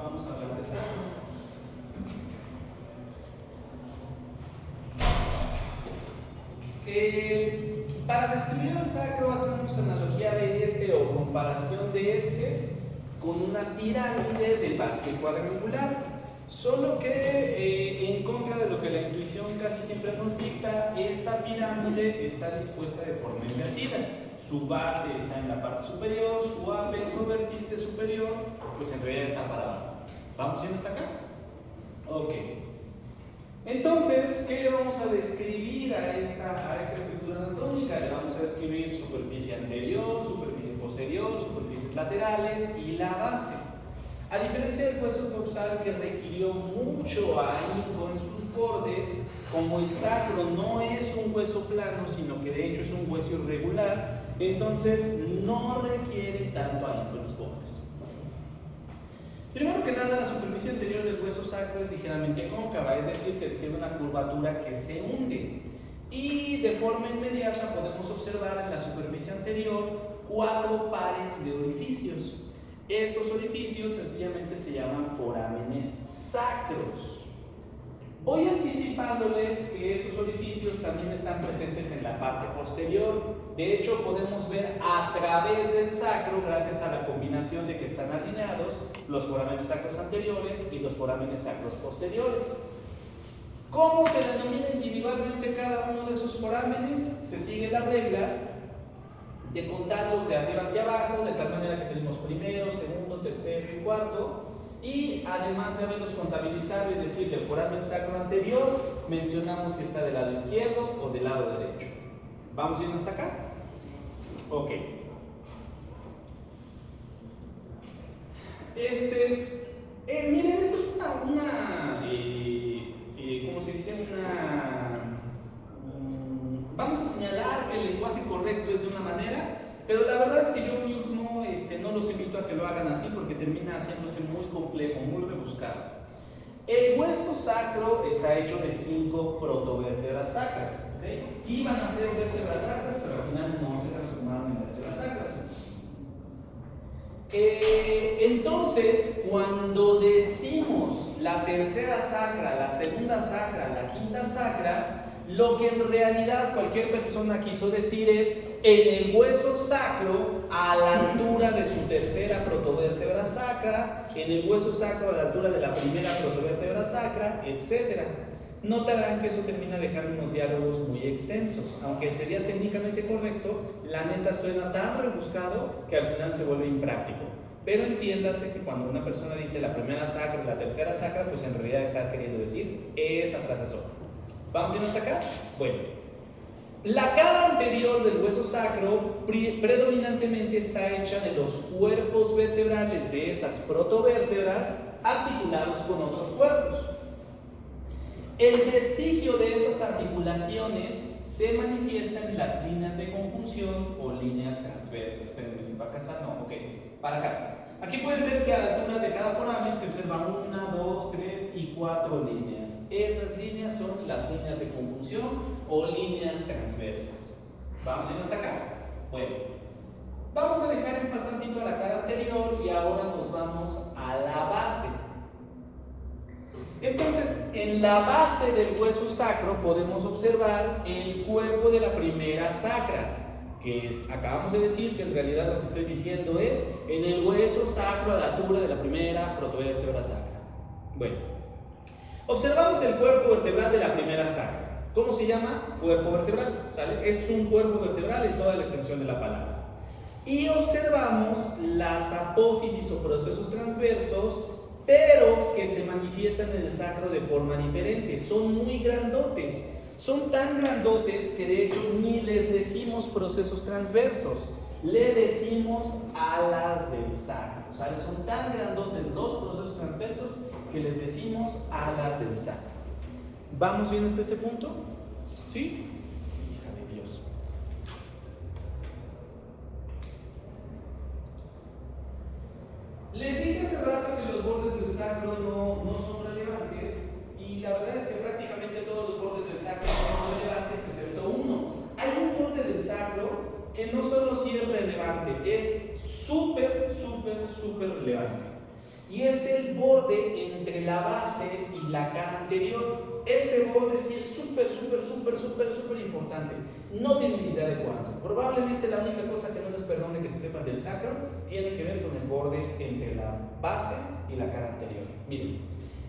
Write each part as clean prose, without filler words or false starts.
vamos a hablar de sacro. Para describir el sacro hacemos analogía de este o comparación de este con una pirámide de base cuadrangular, solo que en contra de lo que la intuición casi siempre nos dicta, esta pirámide está dispuesta de forma invertida. Su base está en la parte superior, su apex o vértice superior, pues en realidad está para abajo. ¿Vamos bien hasta acá? Ok. Entonces, ¿qué le vamos a describir a esta estructura anatómica? Le vamos a describir superficie anterior, superficie posterior, superficies laterales y la base. A diferencia del hueso dorsal, que requirió mucho ahínco en sus bordes, como el sacro no es un hueso plano, sino que de hecho es un hueso irregular, entonces no requiere tanto ahínco en los bordes. Primero que nada, la superficie anterior del hueso sacro es ligeramente cóncava, es decir, que describe una curvatura que se hunde. Y de forma inmediata podemos observar en la superficie anterior 4 pares de orificios. Estos orificios sencillamente se llaman forámenes sacros. Voy anticipándoles que esos orificios también están presentes en la parte posterior. De hecho, podemos ver a través del sacro, gracias a la combinación de que están alineados, los forámenes sacros anteriores y los forámenes sacros posteriores. ¿Cómo se denomina individualmente cada uno de esos forámenes? Se sigue la regla de contarlos de arriba hacia abajo, de tal manera que tenemos primero, segundo, tercero y cuarto. Y además de haberlos contabilizado y decir del foramen sacro anterior, mencionamos si está del lado izquierdo o del lado derecho. ¿Vamos bien hasta acá? Ok. Miren, esto es ¿cómo se dice? Vamos a señalar que el lenguaje correcto es de una manera, pero la verdad es que yo mismo no los invito a que lo hagan así porque termina haciéndose muy complejo, muy rebuscado. El hueso sacro está hecho de 5 protovértebras sacras, ¿okay? Iban a ser vértebras sacras, pero al final no se transformaron en vértebras sacras. Entonces, cuando decimos la tercera sacra, la segunda sacra, la quinta sacra, lo que en realidad cualquier persona quiso decir es en el hueso sacro a la altura de su tercera protovértebra sacra, en el hueso sacro a la altura de la primera protovértebra sacra, etc. Notarán que eso termina dejando unos diálogos muy extensos, aunque sería técnicamente correcto, la neta suena tan rebuscado que al final se vuelve impráctico. Pero entiéndase que cuando una persona dice la primera sacra y la tercera sacra, pues en realidad está queriendo decir esa frase sola. ¿Vamos bien hasta acá? Bueno, la cara anterior del hueso sacro predominantemente está hecha de los cuerpos vertebrales de esas protovértebras articulados con otros cuerpos. El vestigio de esas articulaciones se manifiesta en las líneas de conjunción o líneas transversas. Espérenme, si para acá está, no, ok, para acá. Aquí pueden ver que a la altura de cada foramen se observan 1, 2, 3 y 4 líneas. Esas líneas son las líneas de conjunción o líneas transversas. ¿Vamos bien hasta acá? Bueno, vamos a dejar en paz tantito a la cara anterior y ahora nos vamos a la base. Entonces, en la base del hueso sacro podemos observar el cuerpo de la primera sacra, que es, acabamos de decir que en realidad lo que estoy diciendo es en el hueso sacro a la altura de la primera protovértebra sacra. Bueno, observamos el cuerpo vertebral de la primera sacra. ¿Cómo se llama? Cuerpo vertebral, ¿sale? Esto es un cuerpo vertebral en toda la extensión de la palabra. Y observamos las apófisis o procesos transversos, pero que se manifiestan en el sacro de forma diferente. Son muy grandotes. Son tan grandotes que de hecho ni les decimos procesos transversos, le decimos alas del sacro. ¿Sale? Son tan grandotes los procesos transversos que les decimos alas del sacro. ¿Vamos bien hasta este punto? ¿Sí? Hija de Dios. Les dije hace rato que los bordes del sacro no son relevantes. Y la verdad es que prácticamente todos los bordes del sacro son relevantes excepto uno. Hay un borde del sacro que no solo sí es relevante, es súper relevante. y es el borde entre la base y la cara anterior. Ese borde sí es súper importante. No tienen ni idea de cuánto. Probablemente la única cosa que no les perdone que se sepan del sacro tiene que ver con el borde entre la base y la cara anterior. Miren,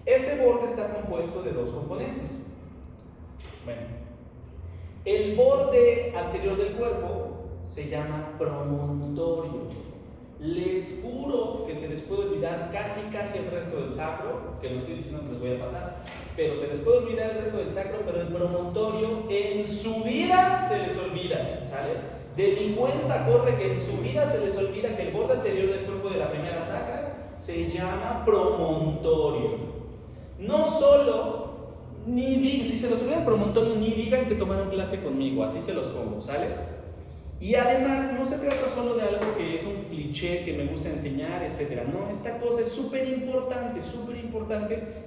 ese borde está compuesto de dos componentes. Bueno, el borde anterior del cuerpo se llama promontorio. Les juro que se les puede olvidar casi el resto del sacro, que no estoy diciendo que les voy a pasar, pero se les puede olvidar el resto del sacro, pero el promontorio en su vida se les olvida, ¿sale? De mi cuenta corre que en su vida se les olvida que el borde anterior del cuerpo de la primera sacra se llama promontorio. No solo, si se los olvida el promontorio, ni digan que tomaron clase conmigo, así se los pongo, ¿sale? Y además no se trata solo de algo que es un cliché que me gusta enseñar, etc. No, esta cosa es súper importante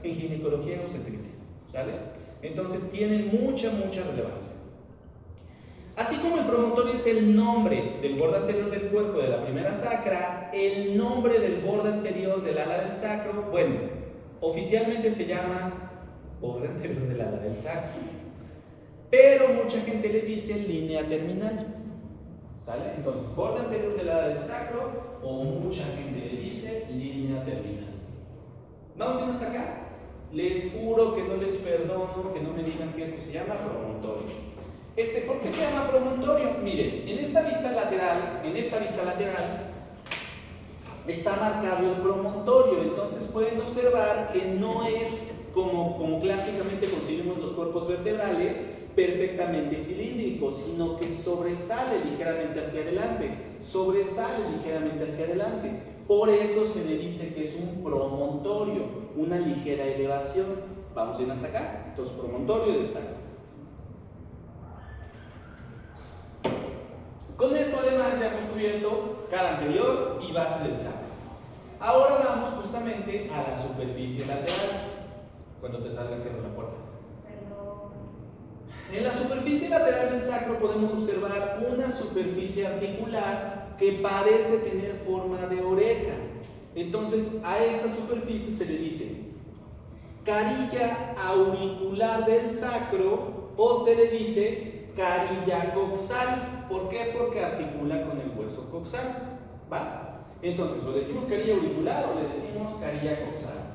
en ginecología y obstetricia, ¿sale? Entonces tiene mucha relevancia. Así como el promontorio es el nombre del borde anterior del cuerpo de la primera sacra, el nombre del borde anterior del ala del sacro, bueno, oficialmente se llama borde anterior del ala del sacro, pero mucha gente le dice línea terminal. ¿Sale? Entonces, borde anterior del ala del sacro, o mucha gente le dice línea terminal. ¿Vamos a ir hasta acá? Les juro que no les perdono que no me digan que esto se llama promontorio. ¿Por qué se llama promontorio? Miren, en esta vista lateral está marcado el promontorio, entonces pueden observar que no es como clásicamente concebimos los cuerpos vertebrales, perfectamente cilíndrico, sino que sobresale ligeramente hacia adelante, Por eso se le dice que es un promontorio, una ligera elevación. Vamos a ir hasta acá. Entonces, promontorio del sacro. Con esto además ya hemos cubierto cara anterior y base del sacro. Ahora vamos justamente a la superficie lateral. Cuando te salga, cierro la puerta. En la superficie lateral del sacro podemos observar una superficie articular que parece tener forma de oreja. Entonces a esta superficie se le dice carilla auricular del sacro o se le dice carilla coxal. ¿Por qué? Porque articula con el hueso coxal, ¿va? Entonces o le decimos carilla auricular o le decimos carilla coxal.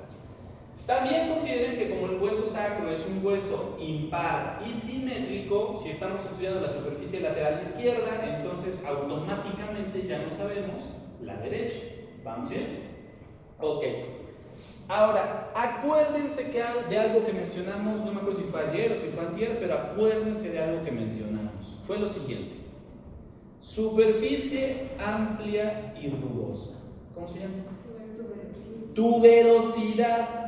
También consideren que como el hueso sacro es un hueso impar y simétrico, si estamos estudiando la superficie lateral izquierda, entonces automáticamente ya no sabemos la derecha. ¿Vamos bien? Ok. Ahora, acuérdense de algo que mencionamos, no me acuerdo si fue ayer o si fue antier, pero acuérdense de algo que mencionamos. Fue lo siguiente. Superficie amplia y rugosa. ¿Cómo se llama? Tuberosidad.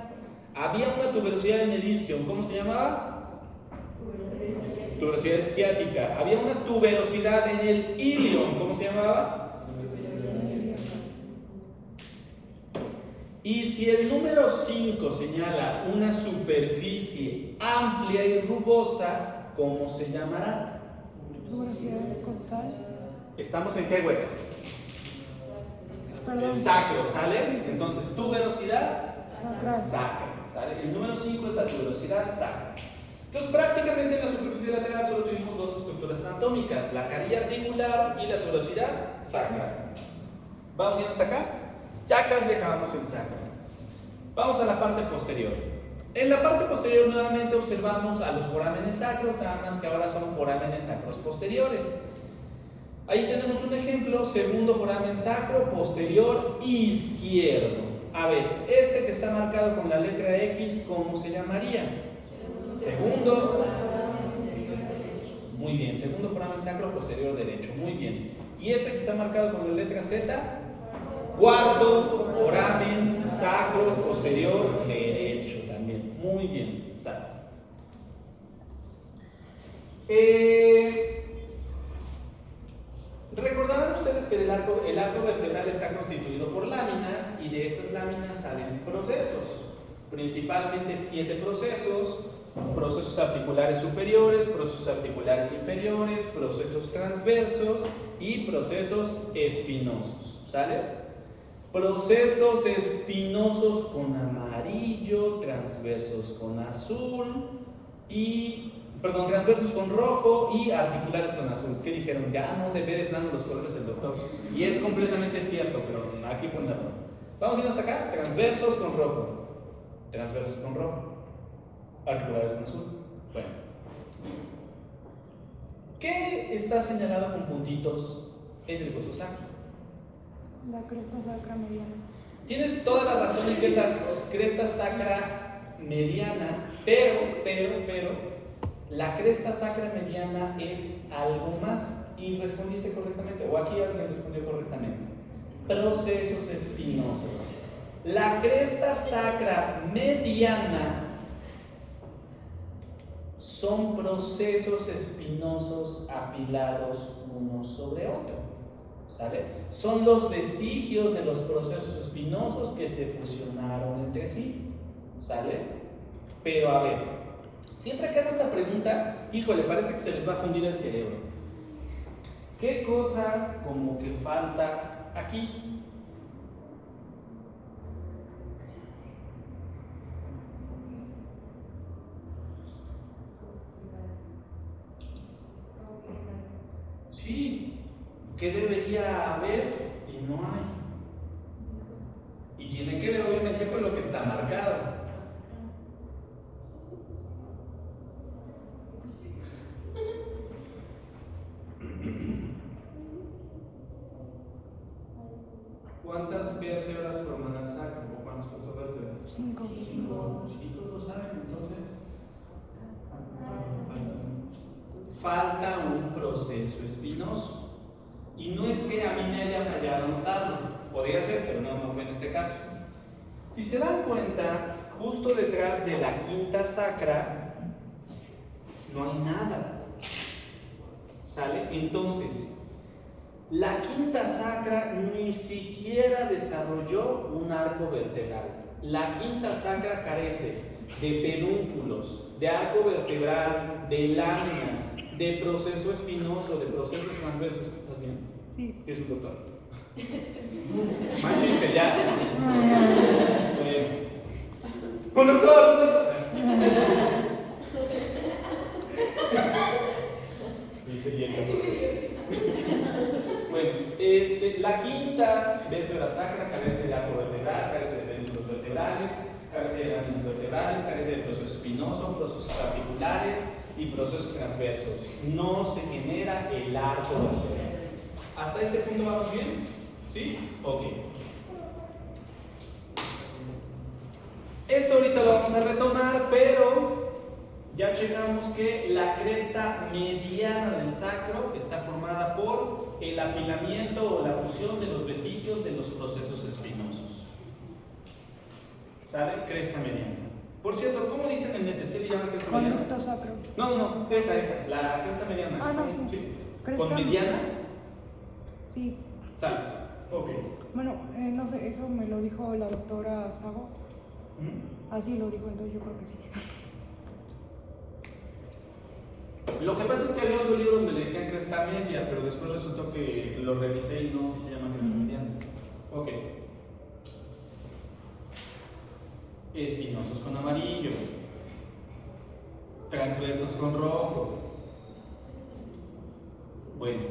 Había una tuberosidad en el isquion, ¿cómo se llamaba? Tuberosidad isquiática. Había una tuberosidad en el ilion, ¿cómo se llamaba? Y si el número 5 señala una superficie amplia y rugosa, ¿cómo se llamará? ¿Estamos en qué hueso? El sacro, ¿sale? Entonces, tuberosidad sacra. ¿Sale? El número 5 es la tuberosidad sacra. Entonces, prácticamente en la superficie lateral solo tuvimos dos estructuras anatómicas, la carilla articular y la tuberosidad sacra. ¿Vamos bien hasta acá? Ya casi acabamos el sacro. Vamos a la parte posterior. En la parte posterior nuevamente observamos a los forámenes sacros, nada más que ahora son forámenes sacros posteriores. Ahí tenemos un ejemplo, segundo foramen sacro posterior izquierdo. A ver, este que está marcado con la letra X, ¿cómo se llamaría? Segundo. Muy bien, segundo foramen sacro posterior derecho. Muy bien. ¿Y este que está marcado con la letra Z? Cuarto foramen sacro posterior derecho también. Muy bien. Recordarán ustedes que el arco vertebral está constituido por láminas y de esas láminas salen procesos, principalmente 7 procesos: procesos articulares superiores, procesos articulares inferiores, procesos transversos y procesos espinosos, ¿sale? Procesos espinosos con amarillo, transversos con azul transversos con rojo y articulares con azul. ¿Qué dijeron? Ya no ve de plano los colores del doctor. Y es completamente cierto, pero aquí fue un error. Vamos a ir hasta acá. Transversos con rojo. Transversos con rojo. Articulares con azul. Bueno. ¿Qué está señalado con puntitos en el hueso sacro? La cresta sacra mediana. Tienes toda la razón en que es la cresta sacra mediana, pero la cresta sacra mediana es algo más. Y respondiste correctamente, o aquí alguien respondió correctamente. Procesos espinosos. La cresta sacra mediana son procesos espinosos apilados uno sobre otro. ¿Sale? Son los vestigios de los procesos espinosos que se fusionaron entre sí. ¿Sale? Pero a ver, siempre que hago esta pregunta, híjole, parece que se les va a fundir el cerebro. ¿Qué cosa como que falta aquí? Sí, ¿qué debería haber? Y no hay. Y tiene que ver obviamente con lo que está marcado. ¿Cuántas vértebras forman el sacro? ¿O cuántas vértebras? 5. Sí, todos lo saben, entonces. Falta un proceso espinoso. Y no es que a mí me haya fallado notarlo, podría ser, pero no fue en este caso. Si se dan cuenta, justo detrás de la quinta sacra no hay nada. ¿Sale? Entonces, la quinta sacra ni siquiera desarrolló un arco vertebral. La quinta sacra carece de pedúnculos, de arco vertebral, de láminas, de proceso espinoso, de procesos transversos. ¿Estás bien? Sí. ¿Qué es un doctor? Más chiste, ya. ¡Un doctor! Dice bien, bueno, la quinta vértebra sacra carece de arco vertebral, carece de pedúnculos vertebrales, carece de láminas vertebrales, carece de proceso espinoso, procesos articulares y procesos transversos. No se genera el arco vertebral. ¿Hasta este punto vamos bien? ¿Sí? Ok. Esto ahorita lo vamos a retomar, pero ya checamos que la cresta mediana del sacro está formada por el apilamiento o la fusión de los vestigios de los procesos espinosos. ¿Sale? Cresta mediana. Por cierto, ¿cómo dicen en el ¿Se le llama cresta mediana? Conducto sacro. No, esa, la cresta mediana. Ah, no, sí. ¿Con mediana? Sí. Sale. Ok. Bueno, no sé, eso me lo dijo la doctora Sago. Así lo dijo, entonces yo creo que sí. Lo que pasa es que había otro libro donde le decían cresta media, pero después resultó que lo revisé y no, si se llama cresta mediana. Ok. Espinosos con amarillo, transversos con rojo. Bueno,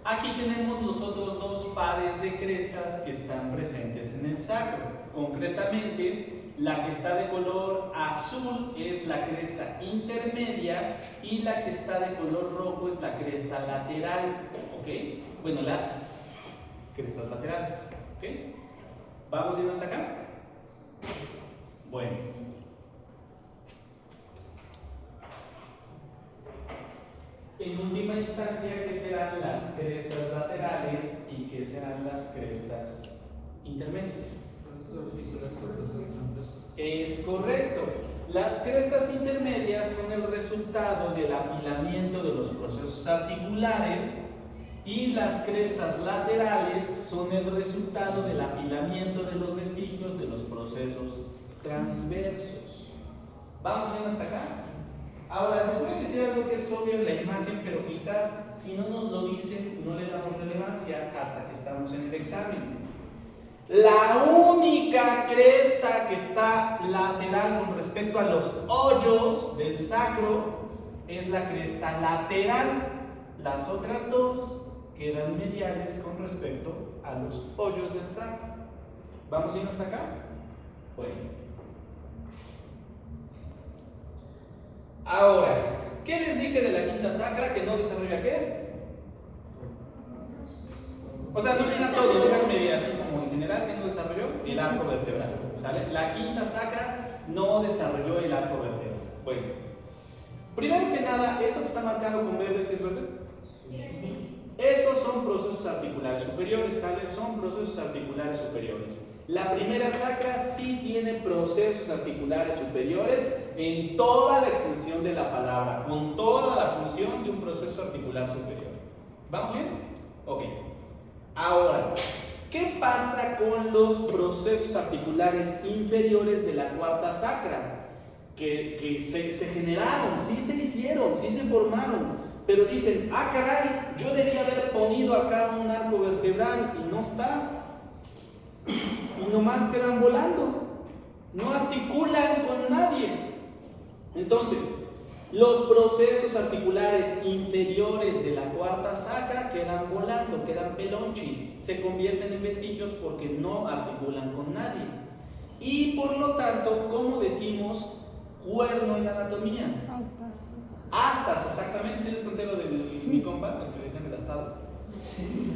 aquí tenemos los otros dos pares de crestas que están presentes en el sacro. Concretamente, la que está de color azul es la cresta intermedia y la que está de color rojo es la cresta lateral. ¿Ok? Bueno, las crestas laterales. ¿Ok? ¿Vamos bien hasta acá? Bueno. En última instancia, ¿qué serán las crestas laterales y qué serán las crestas intermedias? Es correcto. Las crestas intermedias son el resultado del apilamiento de los procesos articulares y las crestas laterales son el resultado del apilamiento de los vestigios de los procesos transversos. ¿Vamos bien hasta acá? Ahora, les voy a decir algo que es obvio en la imagen, pero quizás si no nos lo dicen no le damos relevancia hasta que estamos en el examen. La única cresta que está lateral con respecto a los hoyos del sacro es la cresta lateral. Las otras dos quedan mediales con respecto a los hoyos del sacro. ¿Vamos bien hasta acá? Bueno. Ahora, ¿qué les dije de la quinta sacra que no desarrolla qué? O sea, no digan todo, díganme así como en general que no desarrolló el arco vertebral, ¿sale? La quinta sacra no desarrolló el arco vertebral. Bueno, primero que nada, esto que está marcado con verde, ¿sí es verdad? Esos son procesos articulares superiores, ¿sale? Son procesos articulares superiores. La primera sacra sí tiene procesos articulares superiores en toda la extensión de la palabra, con toda la función de un proceso articular superior. ¿Vamos bien? Ok. Ahora, ¿qué pasa con los procesos articulares inferiores de la cuarta sacra? Que se generaron, sí se hicieron, sí se formaron, pero dicen, ah caray, yo debía haber ponido acá un arco vertebral y no está, y nomás quedan volando, no articulan con nadie. Entonces, los procesos articulares inferiores de la cuarta sacra quedan volando, quedan pelonchis, se convierten en vestigios porque no articulan con nadie. Y por lo tanto, ¿cómo decimos cuerno en anatomía? Astas. Astas, exactamente. ¿Sí les conté lo de mi compa, el que le decían el astado? Sí.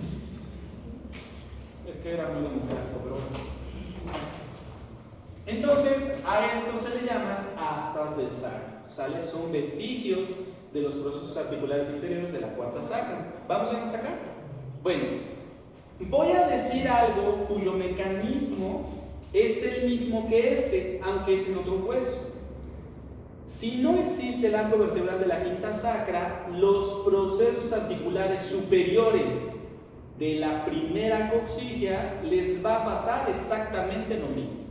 Es que era muy democrático, pero bueno. Entonces, a esto se le llaman astas del sacro, ¿sale? Son vestigios de los procesos articulares inferiores de la cuarta sacra. ¿Vamos bien hasta acá? Bueno, voy a decir algo cuyo mecanismo es el mismo que este, aunque es en otro hueso. Si no existe el arco vertebral de la quinta sacra, los procesos articulares superiores de la primera coxigia les va a pasar exactamente lo mismo.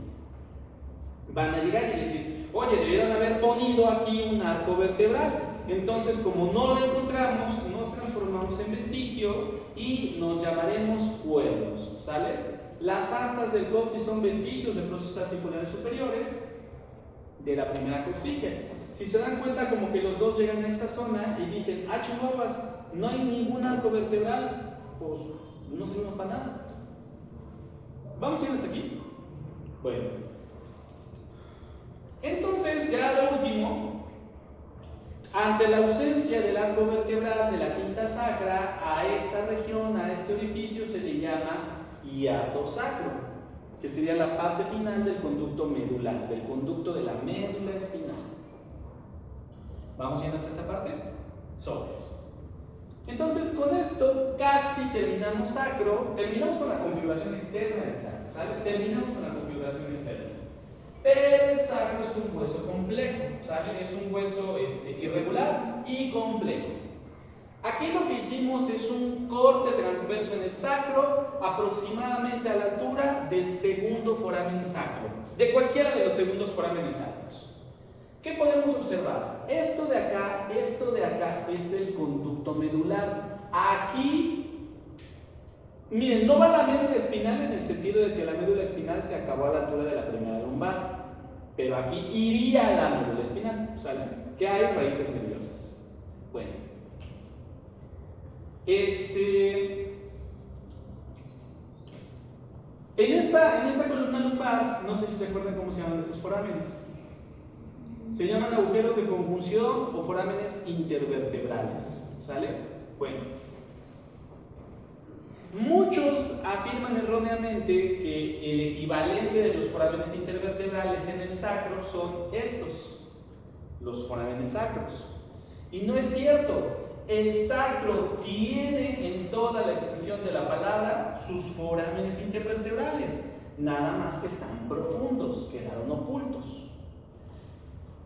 Van a llegar y decir, oye, debieron haber ponido aquí un arco vertebral. Entonces, como no lo encontramos, nos transformamos en vestigio y nos llamaremos cuernos, ¿sale? Las astas del coxis son vestigios de procesos articulares superiores de la primera coxigia. Si se dan cuenta, como que los dos llegan a esta zona y dicen, ah, chihuahuas, no hay ningún arco vertebral, pues no servimos para nada. ¿Vamos a ir hasta aquí? Bueno. Entonces, ya lo último, ante la ausencia del arco vertebral de la quinta sacra, a esta región, a este orificio, se le llama hiato sacro, que sería la parte final del conducto medular, del conducto de la médula espinal. ¿Vamos bien hasta esta parte? Sobres. Entonces, con esto casi terminamos sacro, terminamos con la configuración externa del sacro, ¿sale? Terminamos con la configuración externa. Pero el sacro es un hueso complejo, ¿sale? Es un hueso irregular y complejo. Aquí lo que hicimos es un corte transverso en el sacro, aproximadamente a la altura del segundo foramen sacro, de cualquiera de los segundos forámenes sacros. ¿Qué podemos observar? Esto de acá es el conducto medular. Aquí, miren, no va la médula espinal en el sentido de que la médula espinal se acabó a la altura de la primera lumbar, pero aquí iría la médula espinal, ¿sale? Que hay raíces nerviosas. Bueno, en esta columna lumbar, no sé si se acuerdan cómo se llaman estos forámenes. Se llaman agujeros de conjunción o forámenes intervertebrales, ¿sale? Bueno, muchos afirman erróneamente que el equivalente de los forámenes intervertebrales en el sacro son estos, los forámenes sacros. Y no es cierto. El sacro tiene en toda la extensión de la palabra sus forámenes intervertebrales, nada más que están profundos, quedaron ocultos.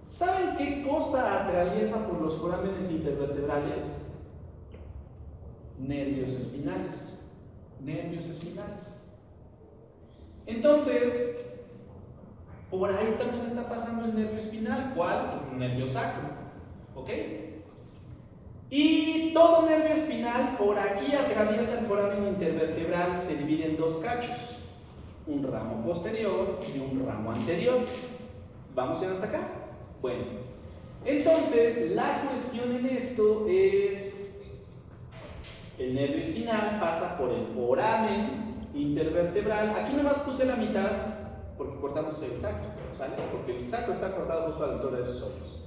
¿Saben qué cosa atraviesa por los forámenes intervertebrales? Nervios espinales. Nervios espinales. Entonces, por ahí también está pasando el nervio espinal. ¿Cuál? Pues un nervio sacro. ¿Ok? Y todo nervio espinal por aquí atraviesa el foramen intervertebral, se divide en dos cachos. un ramo posterior y un ramo anterior. ¿Vamos bien hasta acá? Bueno, entonces la cuestión en esto es: el nervio espinal pasa por el foramen intervertebral. Aquí nomás puse la mitad porque cortamos el sacro, ¿sale? Porque el sacro está cortado justo a la altura de esos hoyos.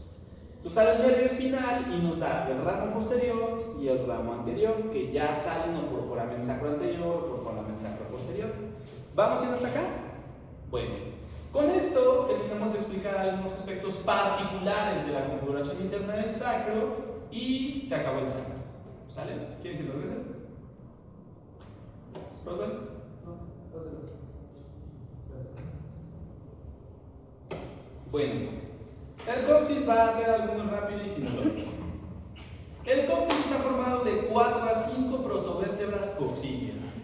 Entonces sale el nervio espinal y nos da el ramo posterior y el ramo anterior, que ya salen o por foramen sacro anterior o por foramen sacro posterior. ¿Vamos bien hasta acá? Bueno, con esto terminamos de explicar algunos aspectos particulares de la configuración interna del sacro y se acabó el sacro. ¿Sale? ¿Quieren que lo regrese? ¿Rosa? Bueno, el coxis va a ser algo muy rápido y sinológico. El coxis está formado de 4 a 5 protovértebras coxígeas.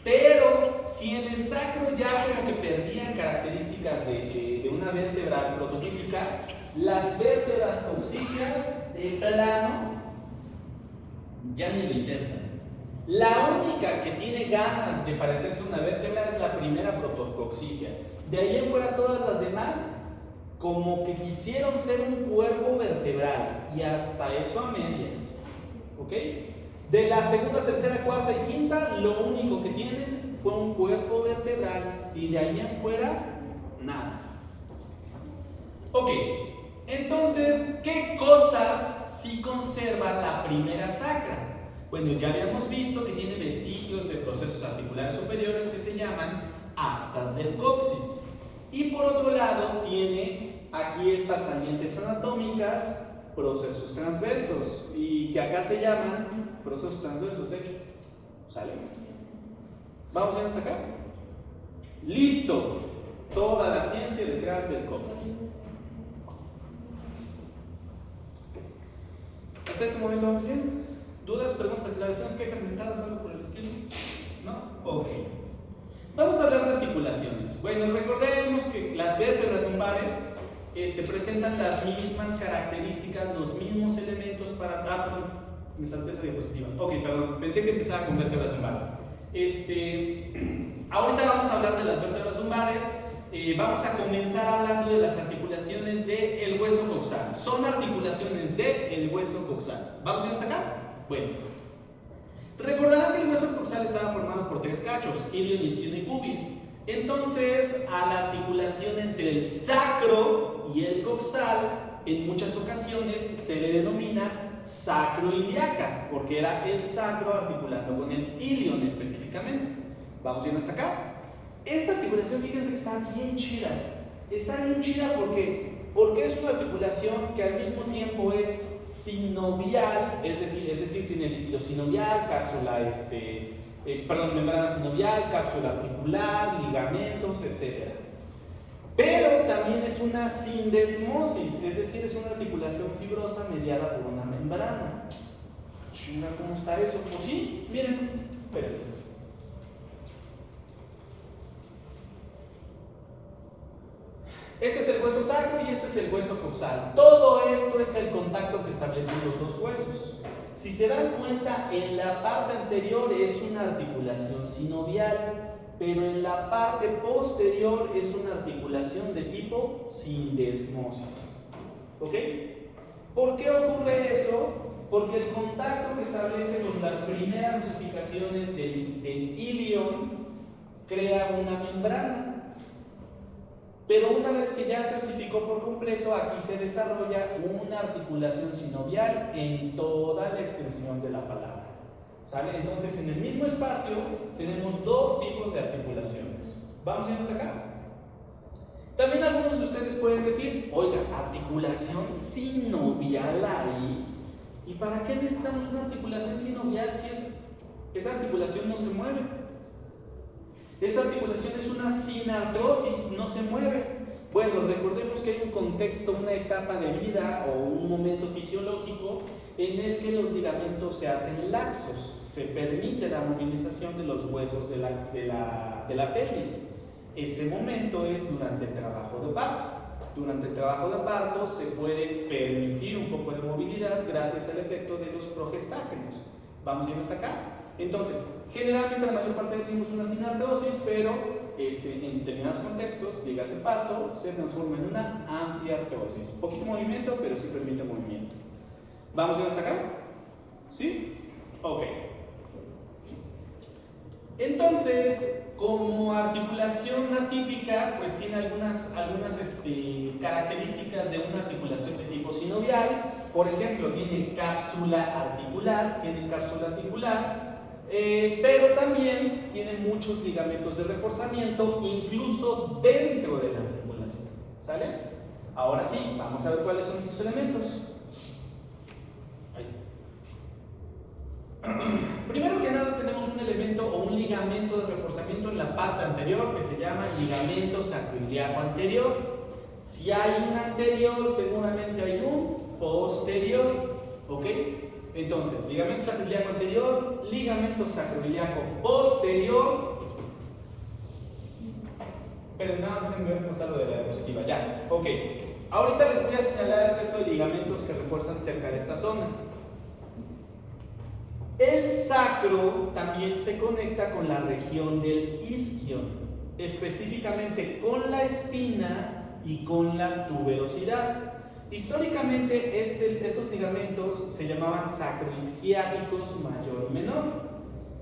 Pero si en el sacro ya como que perdían características de una vértebra prototípica, las vértebras coxígeas de plano ya ni lo intentan. La única que tiene ganas de parecerse a una vértebra es la primera protocoxígea. De ahí en fuera todas las demás como que quisieron ser un cuerpo vertebral y hasta eso a medias. ¿Ok? De la segunda, tercera, cuarta y quinta, lo único que tienen fue un cuerpo vertebral y de ahí en fuera, nada. Ok, entonces, ¿qué cosas sí conserva la primera sacra? Bueno, ya habíamos visto que tiene vestigios de procesos articulares superiores que se llaman astas del coxis. Y por otro lado, tiene aquí estas salientes anatómicas, procesos transversos, y que acá se llaman procesos transversos, de hecho. ¿Sale? ¿Vamos bien hasta acá? ¡Listo! Toda la ciencia detrás del coxis. ¿Hasta este momento vamos bien? ¿Dudas, preguntas, aclaraciones, quejas, mentadas, algo por el estilo? ¿No? Ok. Vamos a hablar de articulaciones. Bueno, recordemos que las vértebras lumbares presentan las mismas características, los mismos elementos para... Ah, perdón, me salté esa diapositiva. Ok, perdón, pensé que empezaba con vértebras lumbares. Ahorita vamos a hablar de las vértebras lumbares. Vamos a comenzar hablando de las articulaciones del hueso coxal. Son articulaciones del hueso coxal. ¿Vamos a ir hasta acá? Bueno, recordarán que el hueso coxal estaba formado por 3 cachos: ilion, isquion y pubis. Entonces, a la articulación entre el sacro y el coxal, en muchas ocasiones se le denomina sacroiliaca, porque era el sacro articulando con el ilion específicamente. ¿Vamos bien hasta acá? Esta articulación, fíjense que está bien chida. Está bien chida porque es una articulación que al mismo tiempo es sinovial, es decir, tiene líquido sinovial, cápsula, membrana sinovial, cápsula articular, ligamentos, etc. Pero también es una sindesmosis, es decir, es una articulación fibrosa mediada por una membrana. Chinga, ¿cómo está eso? Pues sí, miren, espérenme. Este es el hueso sacro y este es el hueso coxal. Todo esto es el contacto que establecen los dos huesos. Si se dan cuenta, en la parte anterior es una articulación sinovial, pero en la parte posterior es una articulación de tipo sindesmosis. ¿Ok? ¿Por qué ocurre eso? Porque el contacto que establece con las primeras osificaciones del ilion crea una membrana. Pero una vez que ya se osificó por completo, aquí se desarrolla una articulación sinovial en toda la extensión de la palabra. ¿Sale? Entonces, en el mismo espacio tenemos dos tipos de articulaciones. ¿Vamos bien hasta acá? También algunos de ustedes pueden decir: oiga, articulación sinovial ahí. ¿Y para qué necesitamos una articulación sinovial si esa articulación no se mueve? Esa articulación es una sinartrosis, no se mueve. Bueno, recordemos que hay un contexto, una etapa de vida o un momento fisiológico en el que los ligamentos se hacen laxos, se permite la movilización de los huesos de la pelvis. Ese momento es durante el trabajo de parto. Durante el trabajo de parto se puede permitir un poco de movilidad gracias al efecto de los progestágenos. ¿Vamos bien hasta acá? Entonces, generalmente la mayor parte del tiempo es una sinartrosis, pero en determinados contextos, dígase parto, se transforma en una amplia artrosis. Poquito movimiento, pero sí permite movimiento. ¿Vamos bien hasta acá? ¿Sí? Ok. Entonces, como articulación atípica, pues tiene algunas características de una articulación de tipo sinovial. Por ejemplo, tiene cápsula articular, pero también tiene muchos ligamentos de reforzamiento, incluso dentro de la articulación. ¿Sale? Ahora sí, vamos a ver cuáles son estos elementos. Primero que nada tenemos un elemento o un ligamento de reforzamiento en la parte anterior que se llama ligamento sacroiliaco anterior. Si hay un anterior, seguramente hay un posterior. ¿Ok? Entonces, ligamento sacroiliaco anterior, ligamento sacroiliaco posterior. Pero nada más déjenme ver cómo está lo de la diapositiva. Ya, ok. Ahorita les voy a señalar el resto de ligamentos que refuerzan cerca de esta zona. El sacro también se conecta con la región del isquion, específicamente con la espina y con la tuberosidad. Históricamente estos ligamentos se llamaban sacroisquiáticos mayor y menor,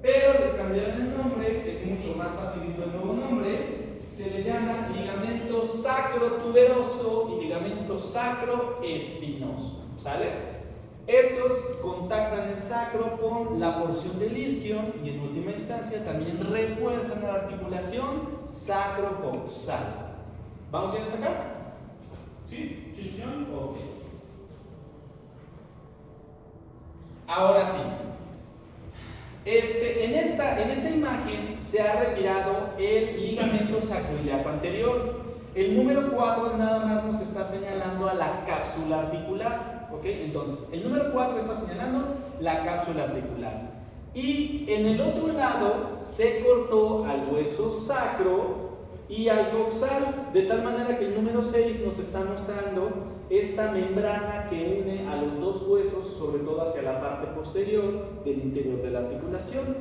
pero les cambiaron el nombre, es mucho más fácil el nuevo nombre, se le llama ligamento sacrotuberoso y ligamento sacroespinoso. ¿Sale? Estos contactan el sacro con la porción del isquion y en última instancia también refuerzan la articulación sacrocoxal. ¿Vamos a ir hasta acá? ¿Sí? ¿Chichión? Ok. Ahora sí. En esta imagen se ha retirado el ligamento sacroiliaco anterior. El número 4 nada más nos está señalando a la cápsula articular. ¿Ok? Entonces, el número 4 está señalando la cápsula articular. Y en el otro lado se cortó al hueso sacro y al coxal, de tal manera que el número 6 nos está mostrando esta membrana que une a los dos huesos, sobre todo hacia la parte posterior del interior de la articulación.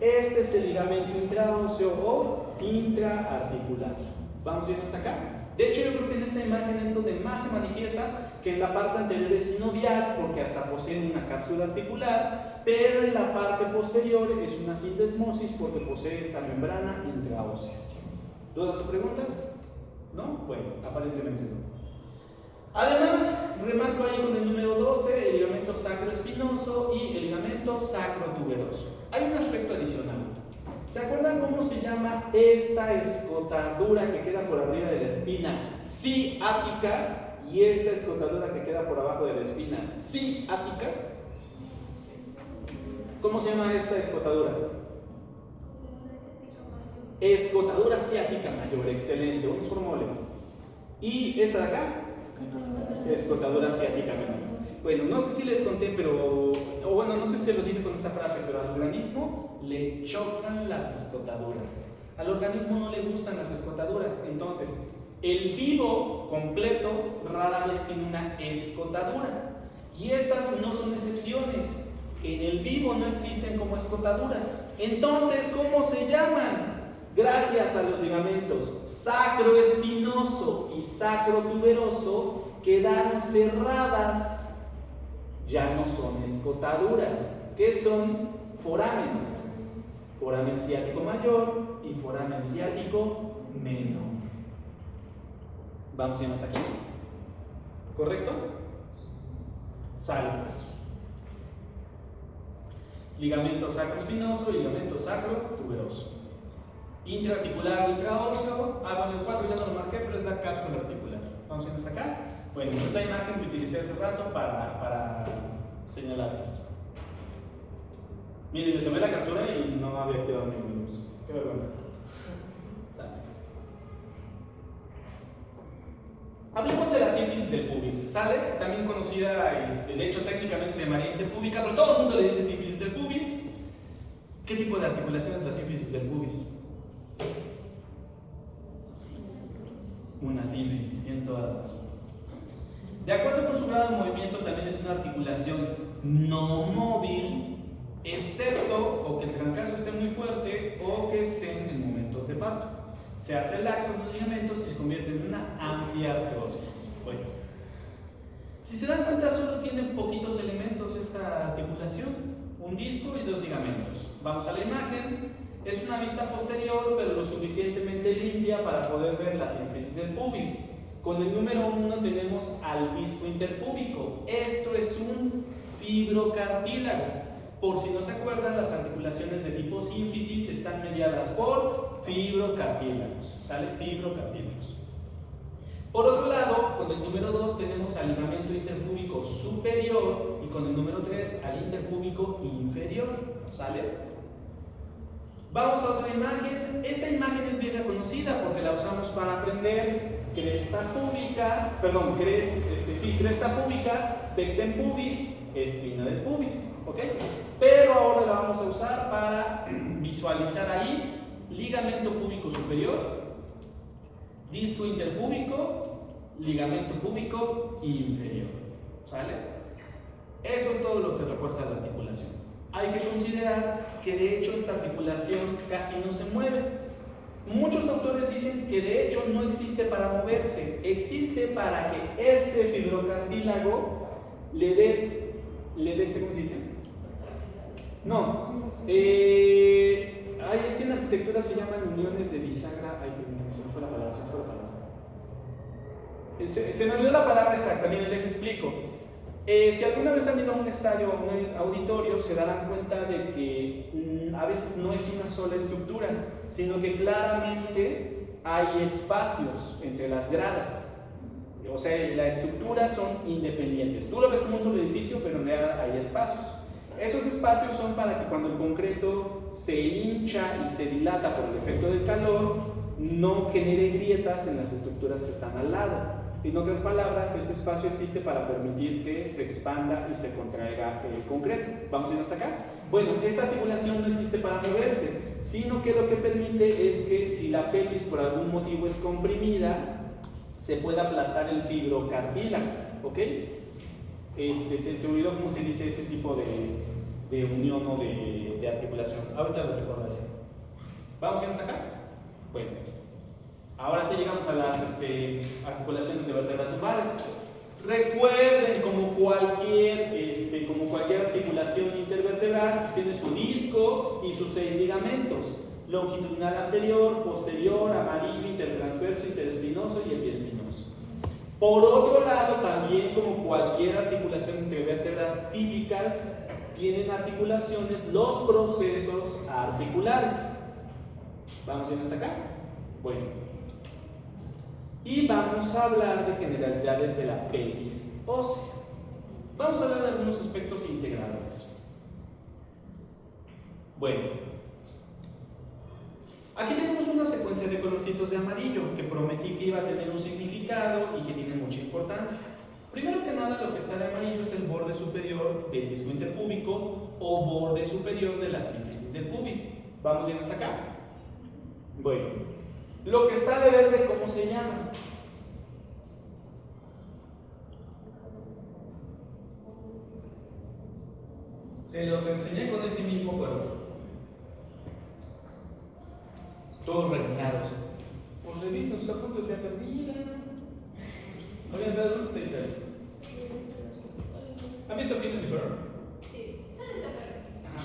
Este es el ligamento intraóseo o intraarticular. ¿Vamos bien hasta acá? De hecho, yo creo que en esta imagen es donde más se manifiesta que en la parte anterior es sinovial, porque hasta posee una cápsula articular, pero en la parte posterior es una sindesmosis porque posee esta membrana intraósea. ¿Dudas o preguntas? ¿No? Bueno, aparentemente no. Además, remarco ahí con el número 12 el ligamento sacroespinoso y el ligamento sacrotuberoso. Hay un aspecto adicional. ¿Se acuerdan cómo se llama esta escotadura que queda por arriba de la espina ciática y esta escotadura que queda por abajo de la espina ciática? ¿Cómo se llama esta escotadura? Escotadura ciática mayor, excelente, unos formoles. ¿Y esta de acá? Escotadura ciática menor. Bueno, no sé si les conté, no sé si se los dije con esta frase, pero al organismo le chocan las escotaduras. Al organismo no le gustan las escotaduras. Entonces, el vivo completo rara vez tiene una escotadura. Y estas no son excepciones. En el vivo no existen como escotaduras. Entonces, ¿cómo se llaman? Gracias a los ligamentos sacroespinoso y sacrotuberoso quedaron cerradas. Ya no son escotaduras, que son forámenes. Foramen ciático mayor y foramen ciático menor. ¿Vamos bien hasta aquí? ¿Correcto? Salves. Ligamento sacroespinoso y ligamento sacrotuberoso. Intraarticular, intraóseo. Bueno, el 4 ya no lo marqué, pero es la cápsula articular. ¿Vamos bien hasta acá? Bueno, esta es la imagen que utilicé hace rato para señalarles. Miren, le tomé la captura y no había quedado ningún luz. Qué vergüenza. Hablemos de la sínfisis del pubis, ¿sale? También conocida, de hecho técnicamente se llamaría interpúbica, pero todo el mundo le dice sínfisis del pubis. ¿Qué tipo de articulación es la sínfisis del pubis? Una sínfisis, tienen toda la razón. De acuerdo con su grado de movimiento, también es una articulación no móvil, excepto o que el trancazo esté muy fuerte o que esté en el momento de parto. Se hacen laxos los ligamentos y se convierte en una amplia artrosis. Bueno, si se dan cuenta, solo tienen poquitos elementos esta articulación: un disco y 2 ligamentos. Vamos a la imagen. Es una vista posterior, pero lo suficientemente limpia para poder ver la sínfisis del pubis. Con el número 1 tenemos al disco interpúbico. Esto es un fibrocartílago. Por si no se acuerdan, las articulaciones de tipo sínfisis están mediadas por fibrocartílagos. ¿Sale? Fibrocartílagos. Por otro lado, con el número 2 tenemos al ligamento interpúbico superior y con el número 3 al interpúbico inferior. ¿Sale? Vamos a otra imagen. Esta imagen es vieja conocida porque la usamos para aprender cresta púbica, cresta púbica, pecten pubis, espina del pubis, ¿ok? Pero ahora la vamos a usar para visualizar ahí ligamento púbico superior, disco interpúbico, ligamento púbico inferior, ¿sale? Eso es todo lo que refuerza la articulación. Hay que considerar que de hecho esta articulación casi no se mueve. Muchos autores dicen que de hecho no existe para moverse, existe para que este fibrocartílago le dé ¿cómo se dice? No, es que en arquitectura se llaman uniones de bisagra. Se me fue la palabra, se me olvidó la palabra exacta. Miren, les explico. Si alguna vez han ido a un estadio o a un auditorio, se darán cuenta de que a veces no es una sola estructura, sino que claramente hay espacios entre las gradas. O sea, las estructuras son independientes. Tú lo ves como un solo edificio, pero en realidad hay espacios. Esos espacios son para que cuando el concreto se hincha y se dilata por el efecto del calor, no genere grietas en las estructuras que están al lado. En otras palabras, ese espacio existe para permitir que se expanda y se contraiga el concreto. ¿Vamos a ir hasta acá? Bueno, esta articulación no existe para moverse, sino que lo que permite es que si la pelvis por algún motivo es comprimida, se pueda aplastar el fibrocartílago, ¿ok? Se olvidó cómo se dice ese tipo de unión o de articulación. Ahorita lo recordaré. ¿Vamos a ir hasta acá? Bueno. Ahora sí llegamos a las articulaciones de vértebras lumbares. Recuerden, como cualquier articulación intervertebral, pues tiene su disco y sus 6 ligamentos: longitudinal anterior, posterior, amarillo, intertransverso, interespinoso y el biespinoso. Por otro lado, también como cualquier articulación entre vértebras típicas, tienen articulaciones los procesos articulares. ¿Vamos bien hasta acá? Bueno. Y vamos a hablar de generalidades de la pelvis ósea. Vamos a hablar de algunos aspectos integradores. Bueno, aquí tenemos una secuencia de colorcitos de amarillo que prometí que iba a tener un significado y que tiene mucha importancia. Primero que nada, lo que está de amarillo es el borde superior del disco interpúbico o borde superior de la sínfisis del pubis. ¿Vamos bien hasta acá? Bueno. Lo que está de verde, ¿cómo se llama? Se los enseñé con ese mismo color. Todos rellenados. Pues revisen sus apuntes de perdida. Oigan, ¿dónde está Itzel? ¿Han visto Phineas y Ferb? Sí, ¿dónde está Ferb? Ajá.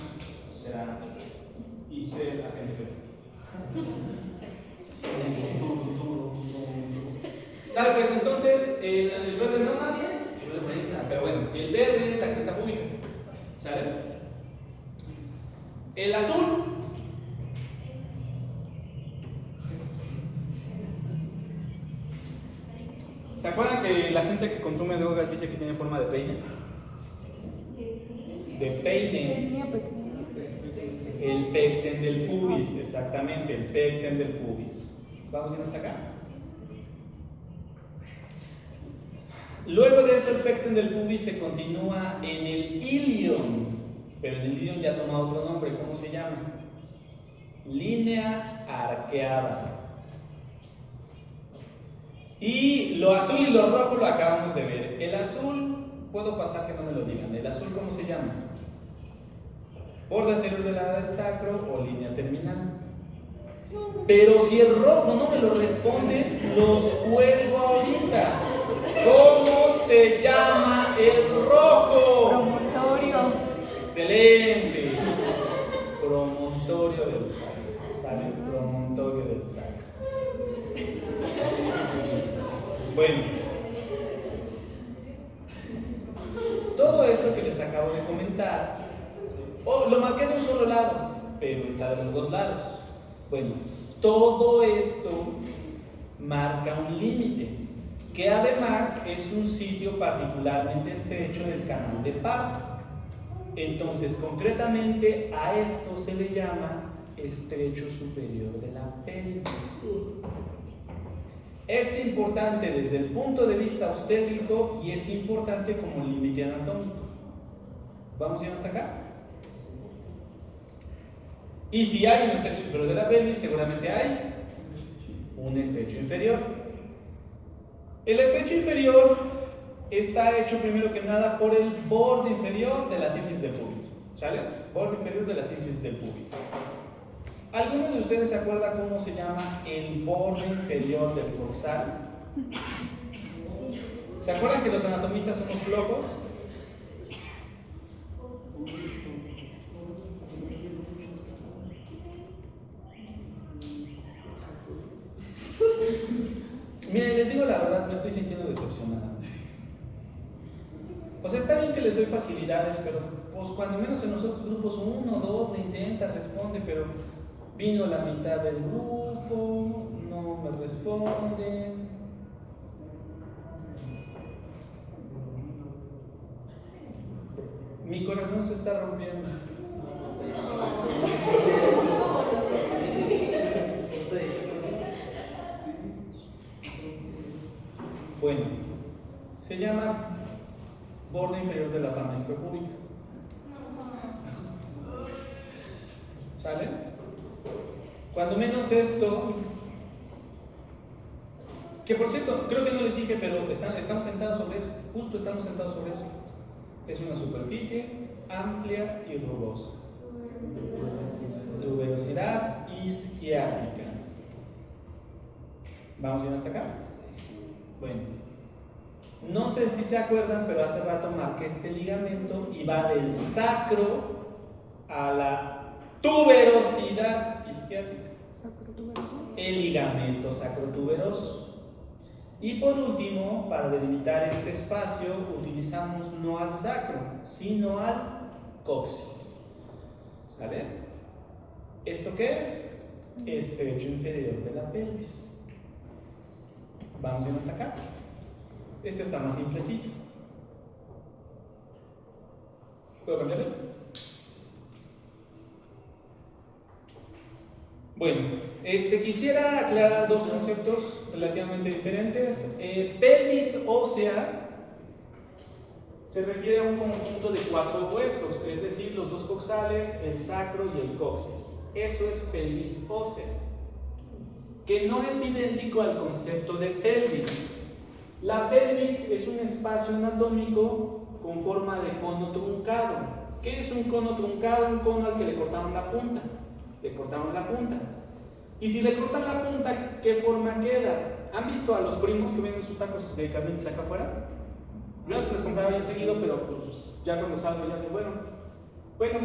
Será Itzel, agente. ¿Sale? Pues entonces, el verde no nadie, qué vergüenza, pero bueno, el verde es la cresta púbica. ¿Sale? El azul. ¿Se acuerdan que la gente que consume drogas dice que tiene forma de peine? De peine. El pecten del pubis, exactamente, el pecten del pubis. ¿Vamos bien hasta acá? Luego de eso, el pecten del pubis se continúa en el ilion, pero en el ilion ya toma otro nombre. ¿Cómo se llama? Línea arqueada. Y lo azul y lo rojo lo acabamos de ver. El azul, puedo pasar que no me lo digan. ¿El azul cómo se llama? Borde anterior de la del sacro o línea terminal. Pero si el rojo no me lo responde, los cuelgo ahorita. ¿Cómo se llama el rojo? Promontorio. Excelente. Promontorio del sacro. ¿Sale? Promontorio del sacro. Bueno. Todo esto que les acabo de comentar, lo marqué de un solo lado, pero está de los dos lados. Bueno, todo esto marca un límite, que además es un sitio particularmente estrecho del canal de parto. Entonces, concretamente a esto se le llama estrecho superior de la pelvis. Es importante desde el punto de vista obstétrico y es importante como límite anatómico. ¿Vamos bien hasta acá? Y si hay un estrecho superior de la pelvis, seguramente hay un estrecho inferior. El estrecho inferior está hecho primero que nada por el borde inferior de la sínfisis del pubis. ¿Sale? Borde inferior de la sínfisis del pubis. ¿Alguno de ustedes se acuerda cómo se llama el borde inferior del coxal? ¿Se acuerdan que los anatomistas somos flojos? Miren, les digo la verdad, me estoy sintiendo decepcionada. O sea, está bien que les doy facilidades, pero pues cuando menos en los otros grupos 1 o 2 le intenta, responde, pero vino la mitad del grupo, no me responden. Mi corazón se está rompiendo. Bueno, se llama borde inferior de la rama escropúbica. ¿Sale? Cuando menos esto, que por cierto, creo que no les dije, pero estamos sentados sobre eso, justo estamos sentados sobre eso. Es una superficie amplia y rugosa. Tuberosidad isquiática. ¿Vamos bien hasta acá? Bueno, no sé si se acuerdan, pero hace rato marqué este ligamento y va del sacro a la tuberosidad isquiática. El ligamento sacrotuberoso. Y por último, para delimitar este espacio, utilizamos no al sacro, sino al coxis. ¿Sale? ¿Esto qué es? Estrecho inferior de la pelvis. Vamos bien hasta acá. Este está más simplecito. ¿Puedo cambiarlo? Bueno, quisiera aclarar dos conceptos relativamente diferentes. Pelvis ósea se refiere a un conjunto de 4 huesos, es decir, los 2 coxales, el sacro y el coxis. Eso es pelvis ósea, que no es idéntico al concepto de pelvis. La pelvis es un espacio anatómico con forma de cono truncado. ¿Qué es un cono truncado? Un cono al que le cortaron la punta. Le cortaron la punta. Y si le cortan la punta, ¿qué forma queda? ¿Han visto a los primos que venden sus tacos de carnitas acá afuera? Yo antes les compraba bien seguido, pero pues ya cuando salgo ya se fueron. Bueno,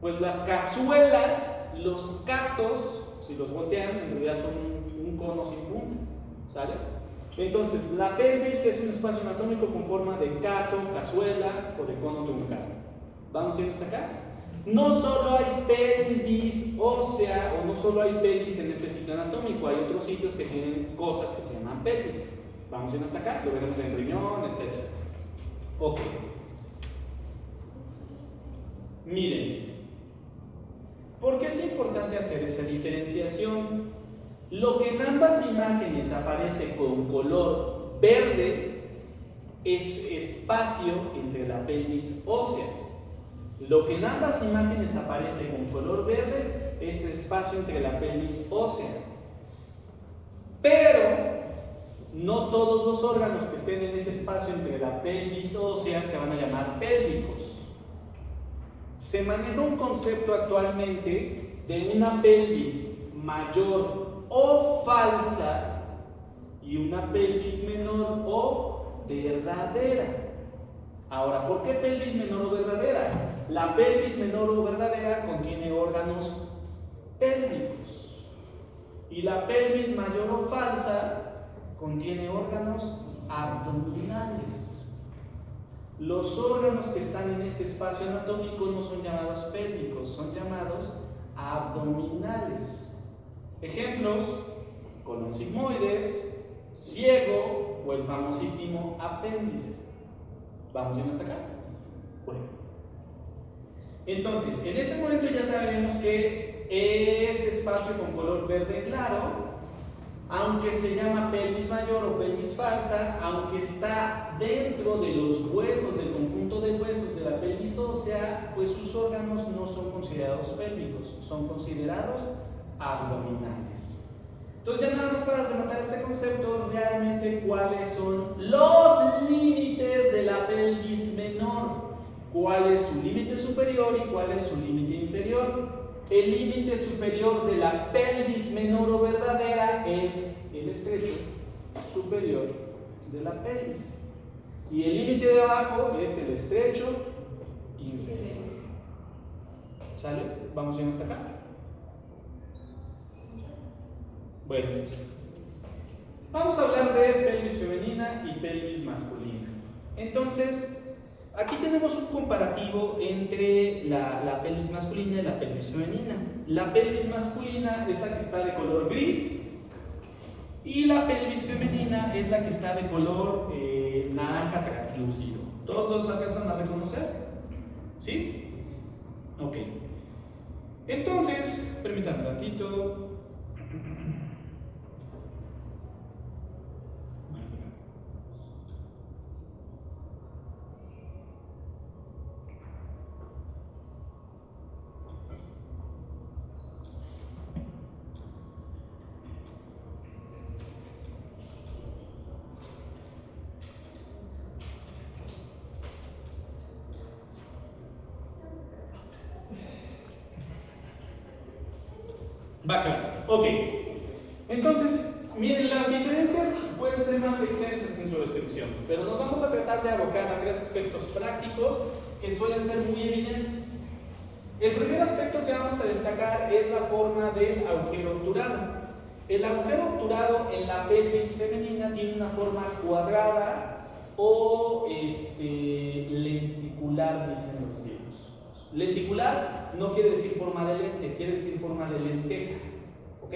pues las cazuelas, los casos, si los voltean, en realidad son un cono sin punta. ¿Sale? Entonces, la pelvis es un espacio anatómico con forma de caso, cazuela o de cono truncado. ¿Vamos bien hasta acá? No solo hay pelvis ósea o no solo hay pelvis en este sitio anatómico, hay otros sitios que tienen cosas que se llaman pelvis. Vamos bien hasta acá, lo veremos en el riñón, etc. Ok. Miren, ¿por qué es importante hacer esa diferenciación? Lo que en ambas imágenes aparece con color verde es espacio entre la pelvis ósea. Lo que en ambas imágenes aparece con color verde es espacio entre la pelvis ósea. Pero no todos los órganos que estén en ese espacio entre la pelvis ósea se van a llamar pélvicos. Se maneja un concepto actualmente de una pelvis mayor o falsa y una pelvis menor o verdadera. Ahora, ¿por qué pelvis menor o verdadera? La pelvis menor o verdadera contiene órganos pélvicos y la pelvis mayor o falsa contiene órganos abdominales. Los órganos que están en este espacio anatómico no son llamados pélvicos, son llamados abdominales. Ejemplos: colon sigmoides, ciego o el famosísimo apéndice. ¿Vamos bien hasta acá? Bueno. Entonces, en este momento ya sabemos que este espacio con color verde claro, aunque se llama pelvis mayor o pelvis falsa, aunque está dentro de los huesos, del conjunto de huesos de la pelvis ósea, pues sus órganos no son considerados pélvicos, son considerados abdominales. Entonces, ya nada más para rematar este concepto, realmente cuáles son los límites de la pelvis menor, cuál es su límite superior y cuál es su límite inferior. El límite superior de la pelvis menor o verdadera es el estrecho superior de la pelvis. Y el límite de abajo es el estrecho inferior. ¿Sale? ¿Vamos bien hasta acá? Bueno, vamos a hablar de pelvis femenina y pelvis masculina. Entonces, aquí tenemos un comparativo entre la pelvis masculina y la pelvis femenina. La pelvis masculina es la que está de color gris y la pelvis femenina es la que está de color naranja translúcido. ¿Todos los alcanzan a reconocer? ¿Sí? Ok. Entonces, permítanme un tantito. Va claro. Ok. Entonces, miren, las diferencias pueden ser más extensas en su descripción, pero nos vamos a tratar de abocar a tres aspectos prácticos que suelen ser muy evidentes. El primer aspecto que vamos a destacar es la forma del agujero obturado. El agujero obturado en la pelvis femenina tiene una forma cuadrada o lenticular, dicen los griegos. Lenticular no quiere decir forma de lente, quiere decir forma de lenteja. ¿Ok?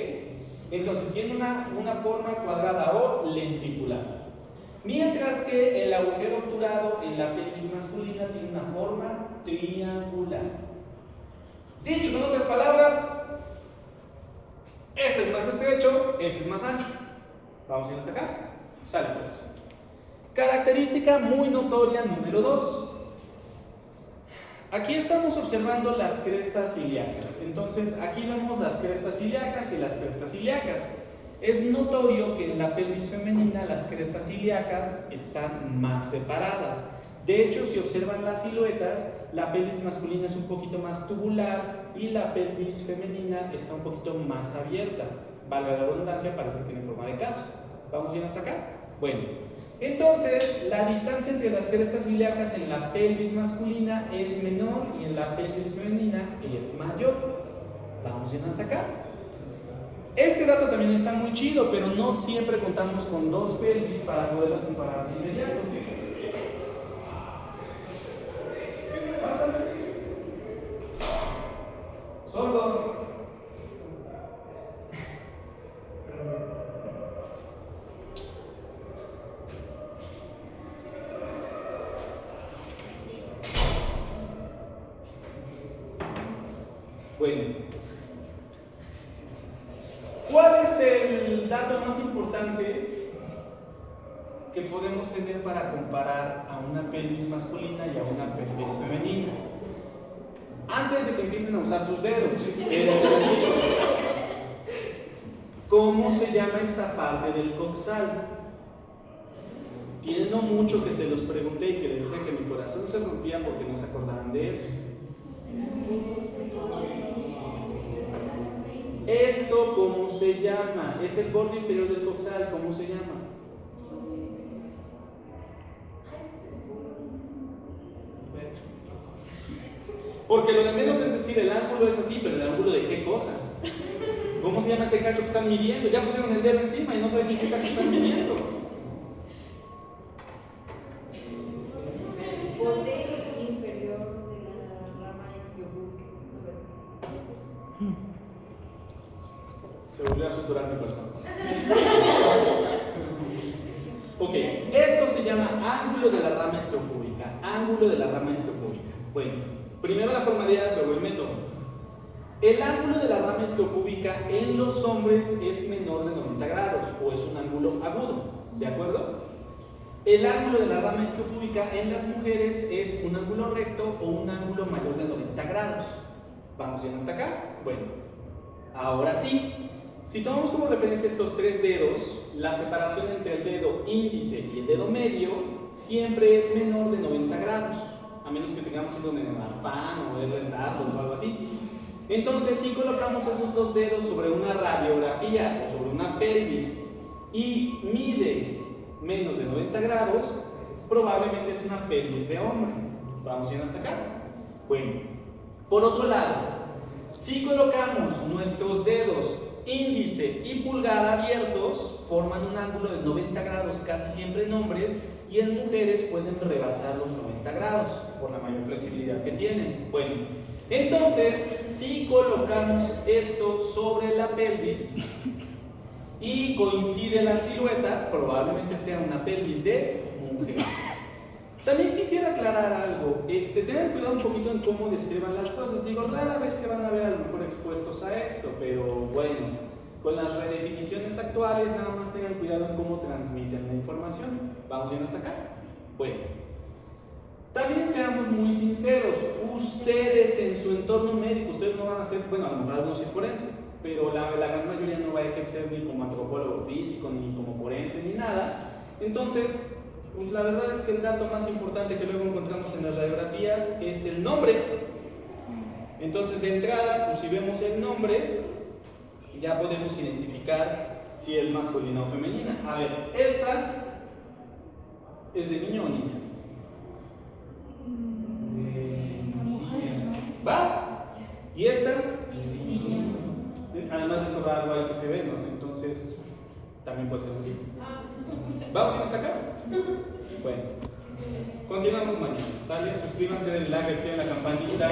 Entonces tiene una forma cuadrada o lenticular. Mientras que el agujero obturado en la pelvis masculina tiene una forma triangular. Dicho con otras palabras, este es más estrecho, este es más ancho. ¿Vamos a ir hasta acá? Sale pues. Característica muy notoria número 2. Aquí estamos observando las crestas ilíacas. Entonces, aquí vemos las crestas ilíacas y las crestas ilíacas. Es notorio que en la pelvis femenina las crestas ilíacas están más separadas. De hecho, si observan las siluetas, la pelvis masculina es un poquito más tubular y la pelvis femenina está un poquito más abierta. Valga la redundancia, parece que tiene forma de caso. ¿Vamos bien hasta acá? Bueno. Entonces, la distancia entre las crestas ilíacas en la pelvis masculina es menor y en la pelvis femenina es mayor. ¿Vamos bien hasta acá? Este dato también está muy chido, pero no siempre contamos con dos pelvis para poderlas comparar de inmediato. Pásame. Sordo. Bueno, ¿cuál es el dato más importante que podemos tener para comparar a una pelvis masculina y a una pelvis femenina? Antes de que empiecen a usar sus dedos, ¿cómo se llama esta parte del coxal? Tiene no mucho que se los pregunté y que les dije que mi corazón se rompía porque no se acordaban de eso. ¿Esto cómo se llama? Es el borde inferior del coxal, ¿cómo se llama? Porque lo de menos es decir, el ángulo es así, pero el ángulo de qué cosas. ¿Cómo se llama ese cacho que están midiendo? Ya pusieron el dedo encima y no saben qué cacho están midiendo. El borde inferior de la rama isquiopúbica. Se volvió a suturar mi corazón. Ok, esto se llama ángulo de la rama isquiopúbica. Ángulo de la rama isquiopúbica. Bueno, primero la formalidad, luego el método. El ángulo de la rama isquiopúbica en los hombres es menor de 90 grados o es un ángulo agudo, ¿de acuerdo? El ángulo de la rama isquiopúbica en las mujeres es un ángulo recto o un ángulo mayor de 90 grados. ¿Vamos bien hasta acá? Bueno, ahora sí. Si tomamos como referencia estos tres dedos, la separación entre el dedo índice y el dedo medio siempre es menor de 90 grados, a menos que tengamos síndrome de Marfan o Ehlers-Danlos o algo así. Entonces, si colocamos esos dos dedos sobre una radiografía o sobre una pelvis y mide menos de 90 grados, probablemente es una pelvis de hombre. ¿Vamos bien hasta acá? Bueno, por otro lado, si colocamos nuestros dedos índice y pulgar abiertos, forman un ángulo de 90 grados casi siempre en hombres, y en mujeres pueden rebasar los 90 grados por la mayor flexibilidad que tienen. Bueno, entonces, si colocamos esto sobre la pelvis y coincide la silueta, probablemente sea una pelvis de mujer. También quisiera aclarar algo, tengan cuidado un poquito en cómo describan las cosas. Digo, rara vez se van a ver a lo mejor expuestos a esto, pero bueno, con las redefiniciones actuales nada más tengan cuidado en cómo transmiten la información. ¿Vamos bien hasta acá? Bueno, también seamos muy sinceros, ustedes en su entorno médico, ustedes no van a ser, bueno, a lo mejor algunos sí es forense, pero la gran mayoría no va a ejercer ni como antropólogo físico, ni como forense, ni nada. Entonces, pues la verdad es que el dato más importante que luego encontramos en las radiografías es el nombre. Entonces, de entrada, pues si vemos el nombre, ya podemos identificar si es masculina o femenina. A ver, esta es de niño o niña. ¿Va? ¿Y esta? Además de eso, algo ahí que se ve, ¿no? Entonces, también puede ser un niño. ¿Vamos hasta acá? Bueno, continuamos mañana. ¿Sale? Suscríbanse, denle like, activen la campanita.